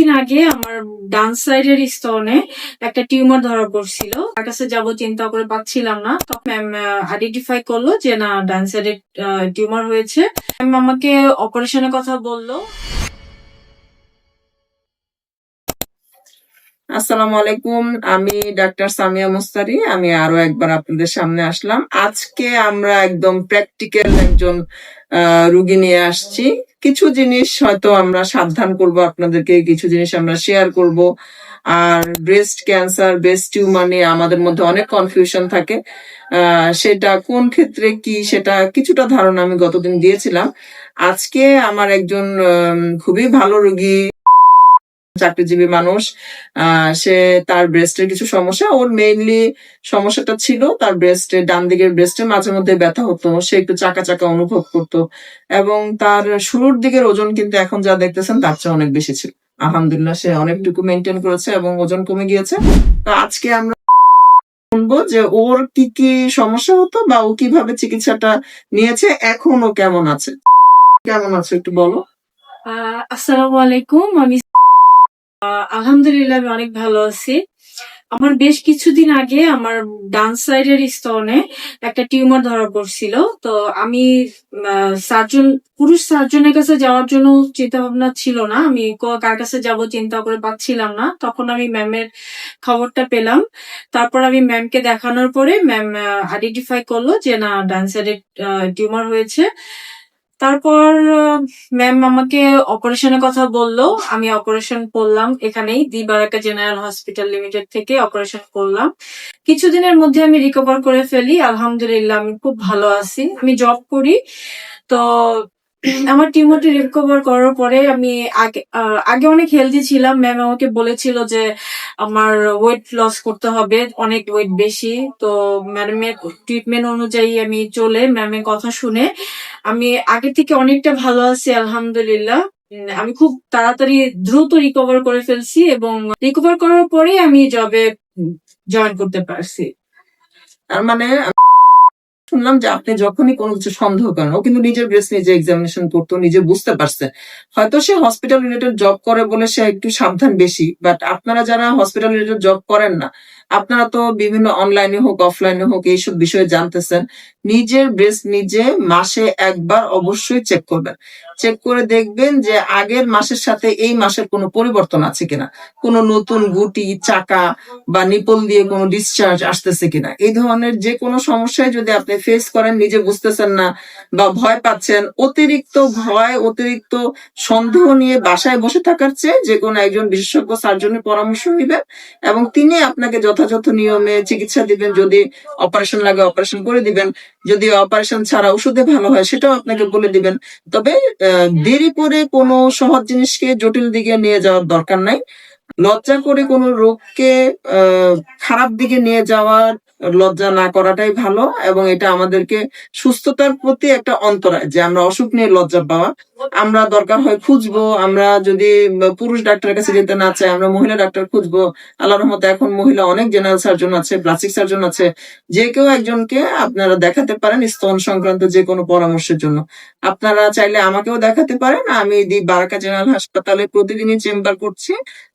কিছুদিন আগে আমার ডান সাইডের স্তনে একটা টিউমার ধরা পড়ছিল। তার কাছে যাবো চিন্তা করে পাচ্ছিলাম না, তখন ম্যাম আইডেন্টিফাই করলো যে না, ডান সাইডে টিউমার হয়েছে। ম্যাম আমাকে অপারেশনের কথা বললো। আসসালামু আলাইকুম, আমি ডাক্তার সামিয়া মুস্তারি। আমি আরো একবার আপনাদের সামনে আসলাম। আজকে আমরা একদম প্র্যাকটিক্যাল একজন রুগী নিয়ে আসছি। কিছু জিনিস হয়তো আমরা সাবধান করব আপনাদেরকে, কিছু জিনিস আমরা শেয়ার করব। আর ব্রেস্ট ক্যান্সার, ব্রেস্ট টিউমার নিয়ে আমাদের মধ্যে অনেক কনফিউশন থাকে। সেটা কোন ক্ষেত্রে কি, সেটা কিছুটা ধারণা আমি গতদিন দিয়েছিলাম। আজকে আমার একজন খুবই ভালো রুগী, চাকরিজীবী মানুষ। সে তার ব্রেস্টের কিছু সমস্যা, ওর মেইনলি সমস্যাটা ছিল তার ব্রেস্টে, ডান দিকের ব্রেস্টে মাঝে মধ্যে ব্যথা হতো, সে একটু চাকা চাকা অনুভব করতো এবং তার শুরুর দিকের ওজন কিন্তু এখন যা দেখতেছেন তার চেয়ে অনেক বেশি ছিল। আলহামদুলিল্লাহ সে অনেকটুকু মেনটেন করেছে এবং ওজন কমে গিয়েছে। তো আজকে আমরা শুনবো যে ওর কি কি সমস্যা হতো বা ও কিভাবে চিকিৎসাটা নিয়েছে, এখন ও কেমন আছে। কেমন আছে একটু বলো। আসসালামু আলাইকুম। আমি আলহামদুলিল্লাহ আমি অনেক ভালো আছি। আমার বেশ কিছুদিন আগে আমার ডান সাইডের স্তনে একটা টিউমার ধরা পড়ছিল। তো আমি পুরুষ সার্জনের কাছে যাওয়ার জন্য চিন্তা ভাবনা ছিল না, আমি কার কাছে যাব চিন্তা করে পাচ্ছিলাম না। তখন আমি ম্যামের খবরটা পেলাম। তারপর আমি ম্যামকে দেখানোর পরে ম্যাম আইডেন্টিফাই করলো যে না, ডান সাইডে টিউমার হয়েছে। তারপর ম্যাম আমাকে অপারেশনের কথা বললো। আমি অপারেশন করলাম, এখানেই দি বারাকা জেনারেল হসপিটাল লিমিটেড থেকে অপারেশন করলাম। কিছুদিনের মধ্যে আমি রিকভার করে ফেলি, আলহামদুলিল্লাহ আমি খুব ভালো আছি। আমি জব করি। তো আমার টিউমারটি রিকভার করার পরে আমি আগে অনেক হেলদি ছিলাম। ম্যাম আমাকে বলেছিল যে আমার ওয়েট লস করতে হবে, অনেক ওয়েট বেশি। তো ম্যাডামের ট্রিটমেন্ট অনুযায়ী আমি চলে, ম্যামের কথা শুনে আমি আগে থেকে অনেকটা ভালো আছি আলহামদুলিল্লাহ। আমি খুব তাড়াতাড়ি দ্রুত রিকভার করে ফেলছি এবং রিকভার করার পরে আমি জবে জয়েন করতে পারছি। তার মানে শুনলাম যে আপনি যখনই কোনো কিছু সন্দেহ করেন, ও কিন্তু নিজের ব্রেস্ট নিজে এক্সামিনেশন করতো, নিজে বুঝতে পারছে। হয়তো সে হসপিটাল রিলেটেড জব করে বলে সে একটু সাবধান বেশি, বাট আপনারা যারা হসপিটাল রিলেটেড জব করেন না, আপনারা তো বিভিন্ন অনলাইনে হোক অফলাইনে হোক এইসব বিষয়ে জানতেছেন। নিজের ব্রেস্ট নিজে মাসে একবার অবশ্যই চেক করবেন। চেক করে দেখবেন যে আগের মাসের সাথে এই মাসের কোনো পরিবর্তন আছে কিনা, কোনো নতুন গুটি, চাকা বা নিপল দিয়ে কোনো ডিসচার্জ আসতেছে কিনা। এই ধরনের যে কোনো সমস্যায় যদি আপনি ফেস করেন, নিজে বুঝতেছেন না বা ভয় পাচ্ছেন, অতিরিক্ত ভয়, অতিরিক্ত সন্দেহ নিয়ে বাসায় বসে থাকার চেয়ে যে কোনো একজন বিশেষজ্ঞ সার্জনের পরামর্শ নেবেন এবং তিনি আপনাকে যথাযথ নিয়মে চিকিৎসা দিবেন। যদি অপারেশন লাগে অপারেশন করে দিবেন, যদি অপারেশন ছাড়া ওষুধে ভালো হয় সেটাও আপনাকে বলে দিবেন। তবে দেরি করে কোনো সহজ জিনিসকে জটিল দিকে নিয়ে যাওয়ার দরকার নাই। লজ্জা করে কোনো রোগকে খারাপ দিকে নিয়ে যাওয়ার, লজ্জা না করাটাই ভালো এবং এটা আমাদেরকে সুস্থতার প্রতি একটা অন্তরায় যে আমরা অসুখ নিয়ে লজ্জা পাওয়া। আমরা দরকার হয় খুঁজবো, আমরা যদি পুরুষ ডাক্তারের কাছে যেতে না চাই আমরা মহিলা ডাক্তার খুঁজবো। আল্লাহর রহমতে এখন মহিলা অনেক জেনারেল সার্জন আছে, প্লাস্টিক সার্জন আছে, যে কেউ একজনকে আপনারা দেখাতে পারেন স্তন সংক্রান্ত যে কোনো পরামর্শের জন্য। আপনারা চাইলে আমাকেও দেখাতে পারেন। আমি দি বারাকা জেনারেল হাসপাতালে প্রতিদিনই চেম্বার করছি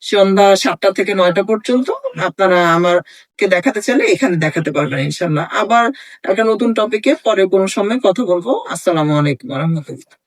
সন্ধ্যা 7টা থেকে 9টা পর্যন্ত। আপনারা আমাকে দেখাতে চাইলে এখানে দেখাতে পারবেন ইনশাল্লাহ। আবার একটা নতুন টপিকে পরে কোনো সময় কথা বলবো। আসসালামু আলাইকুম ওয়া রাহমাতুল্লাহ।